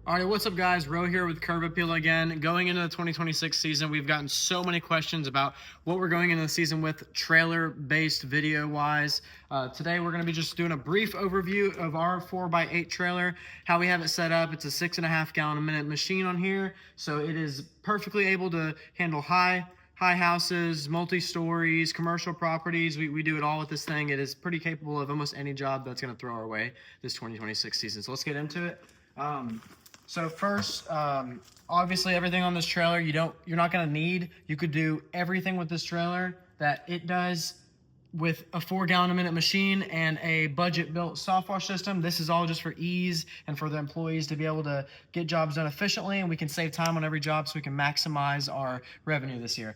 All right, what's up, guys? Ro here with Curb Appeal again. Going into the 2026 season, we've gotten so many questions about what we're going into the season with trailer-based video-wise. Today, we're going to be just doing a brief overview of our 4x8 trailer, how we have it set up. It's a 6.5 gallon a minute machine on here, so it is perfectly able to handle high houses, multi-stories, commercial properties. We do it all with this thing. It is pretty capable of almost any job that's going to throw our way this 2026 season. So let's get into it. So first, obviously everything on this trailer you're not gonna need. You could do everything with this trailer that it does with a 4 gallon a minute machine and a budget built Softwash system. This is all just for ease and for the employees to be able to get jobs done efficiently, and we can save time on every job so we can maximize our revenue this year.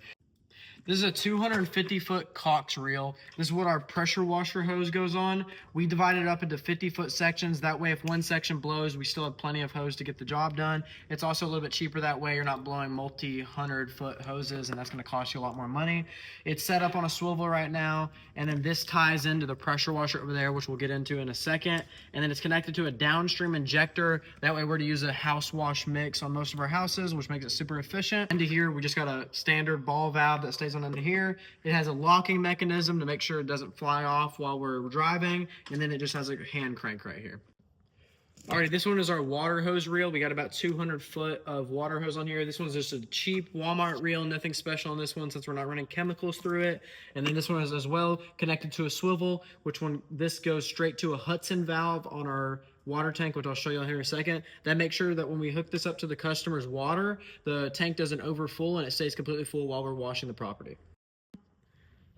This is a 250-foot Cox reel. This is what our pressure washer hose goes on. We divide it up into 50-foot sections. That way, if one section blows, we still have plenty of hose to get the job done. It's also a little bit cheaper that way. You're not blowing multi-100-foot hoses, and that's going to cost you a lot more money. It's set up on a swivel right now, and then this ties into the pressure washer over there, which we'll get into in a second. And then it's connected to a downstream injector. That way, we're to use a house wash mix on most of our houses, which makes it super efficient. Into here, we just got a standard ball valve that stays on under here. It has a locking mechanism to make sure it doesn't fly off while we're driving, and then it just has a hand crank right here. Alright, this one is our water hose reel. We got about 200 foot of water hose on here. This one's just a cheap Walmart reel, nothing special on this one since we're not running chemicals through it. And then this one is as well connected to a swivel, this goes straight to a Hudson valve on our water tank, which I'll show you here in a second. That makes sure that when we hook this up to the customer's water, the tank doesn't overfull and it stays completely full while we're washing the property.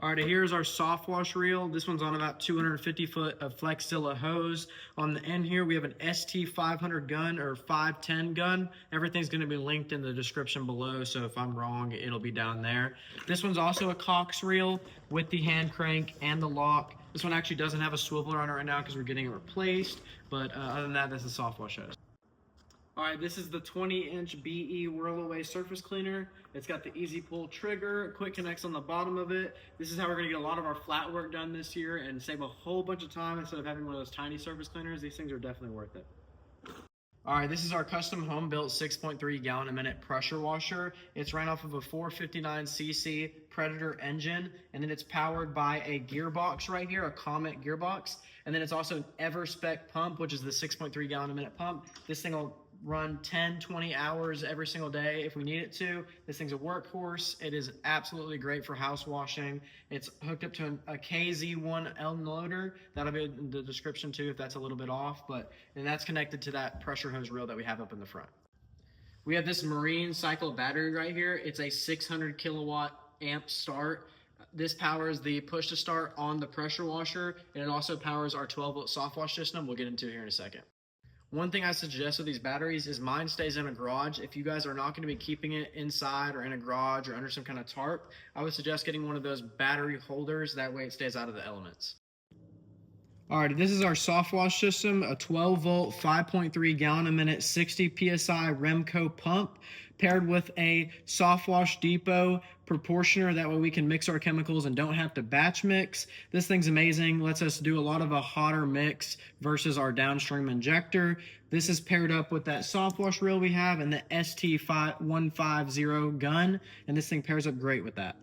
All right, here's our Softwash reel. This one's on about 250 foot of Flexzilla hose. On the end here, we have an ST500 gun or 510 gun. Everything's gonna be linked in the description below, so if I'm wrong, it'll be down there. This one's also a Cox reel with the hand crank and the lock. This one actually doesn't have a swivel on it right now because we're getting it replaced, but other than that, this is Softwash hose. All right, this is the 20-inch BE Whirl Away surface cleaner. It's got the easy pull trigger, quick connects on the bottom of it. This is how we're gonna get a lot of our flat work done this year and save a whole bunch of time instead of having one of those tiny surface cleaners. These things are definitely worth it. All right, this is our custom home-built 6.3 gallon a minute pressure washer. It's ran off of a 459cc Predator engine, and then it's powered by a gearbox right here, a Comet gearbox. And then it's also an EverSpec pump, which is the 6.3 gallon a minute pump. This thing will run 10-20 hours every single day if we need it to. This thing's a workhorse. It is absolutely great for house washing. It's hooked up to a KZ1 loader. That'll be in the description too if that's a little bit off, and that's connected to that pressure hose reel that we have up in the front. We have this Marine Cycle battery right here. It's a 600 kilowatt amp start. This powers the push to start on the pressure washer, and it also powers our 12-volt Softwash system we'll get into here in a second. One thing I suggest with these batteries is mine stays in a garage. If you guys are not going to be keeping it inside or in a garage or under some kind of tarp, I would suggest getting one of those battery holders. That way it stays out of the elements. Alright, this is our Softwash system, a 12-volt, 5.3 gallon a minute, 60 PSI Remco pump paired with a Softwash Depot proportioner. That way we can mix our chemicals and don't have to batch mix. This thing's amazing. Lets us do a lot of a hotter mix versus our downstream injector. This is paired up with that Softwash reel we have and the ST150 gun, and this thing pairs up great with that.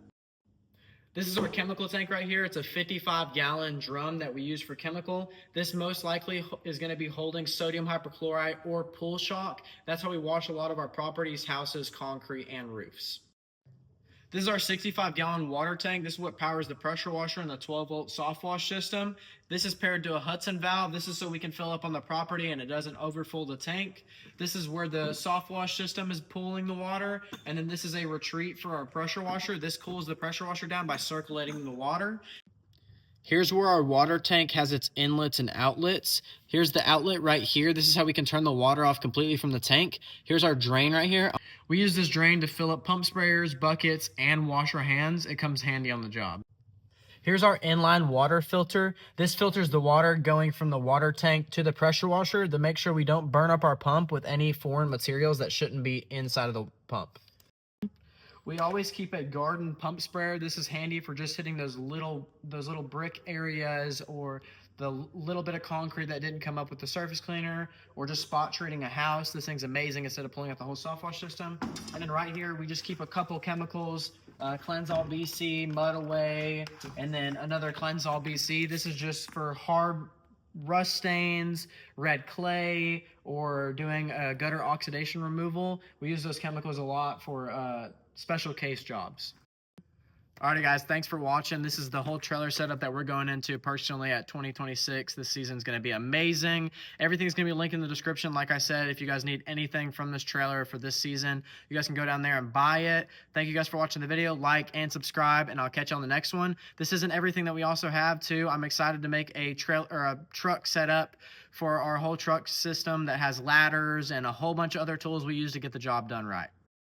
This is our chemical tank right here. It's a 55 gallon drum that we use for chemical. This most likely is going to be holding sodium hypochlorite or pool shock. That's how we wash a lot of our properties, houses, concrete, and roofs. This is our 65 gallon water tank. This is what powers the pressure washer and the 12-volt Softwash system. This is paired to a Hudson valve. This is so we can fill up on the property and it doesn't overfill the tank. This is where the Softwash system is pulling the water. And then this is a retreat for our pressure washer. This cools the pressure washer down by circulating the water. Here's where our water tank has its inlets and outlets. Here's the outlet right here. This is how we can turn the water off completely from the tank. Here's our drain right here. We use this drain to fill up pump sprayers, buckets, and wash our hands. It comes handy on the job. Here's our inline water filter. This filters the water going from the water tank to the pressure washer to make sure we don't burn up our pump with any foreign materials that shouldn't be inside of the pump. We always keep a garden pump sprayer. This is handy for just hitting those little brick areas or the little bit of concrete that didn't come up with the surface cleaner, or just spot treating a house. This thing's amazing instead of pulling out the whole Softwash system. And then right here, we just keep a couple chemicals, Cleanse All BC, Mud Away, and then another Cleanse All BC. This is just for hard rust stains, red clay, or doing gutter oxidation removal. We use those chemicals a lot for special case jobs. Alrighty guys, thanks for watching. This is the whole trailer setup that we're going into personally at 2026. This season's going to be amazing. Everything's going to be linked in the description. Like I said, if you guys need anything from this trailer for this season, you guys can go down there and buy it. Thank you guys for watching the video. Like and subscribe, and I'll catch you on the next one. This isn't everything that we also have too. I'm excited to make a truck setup for our whole truck system that has ladders and a whole bunch of other tools we use to get the job done right.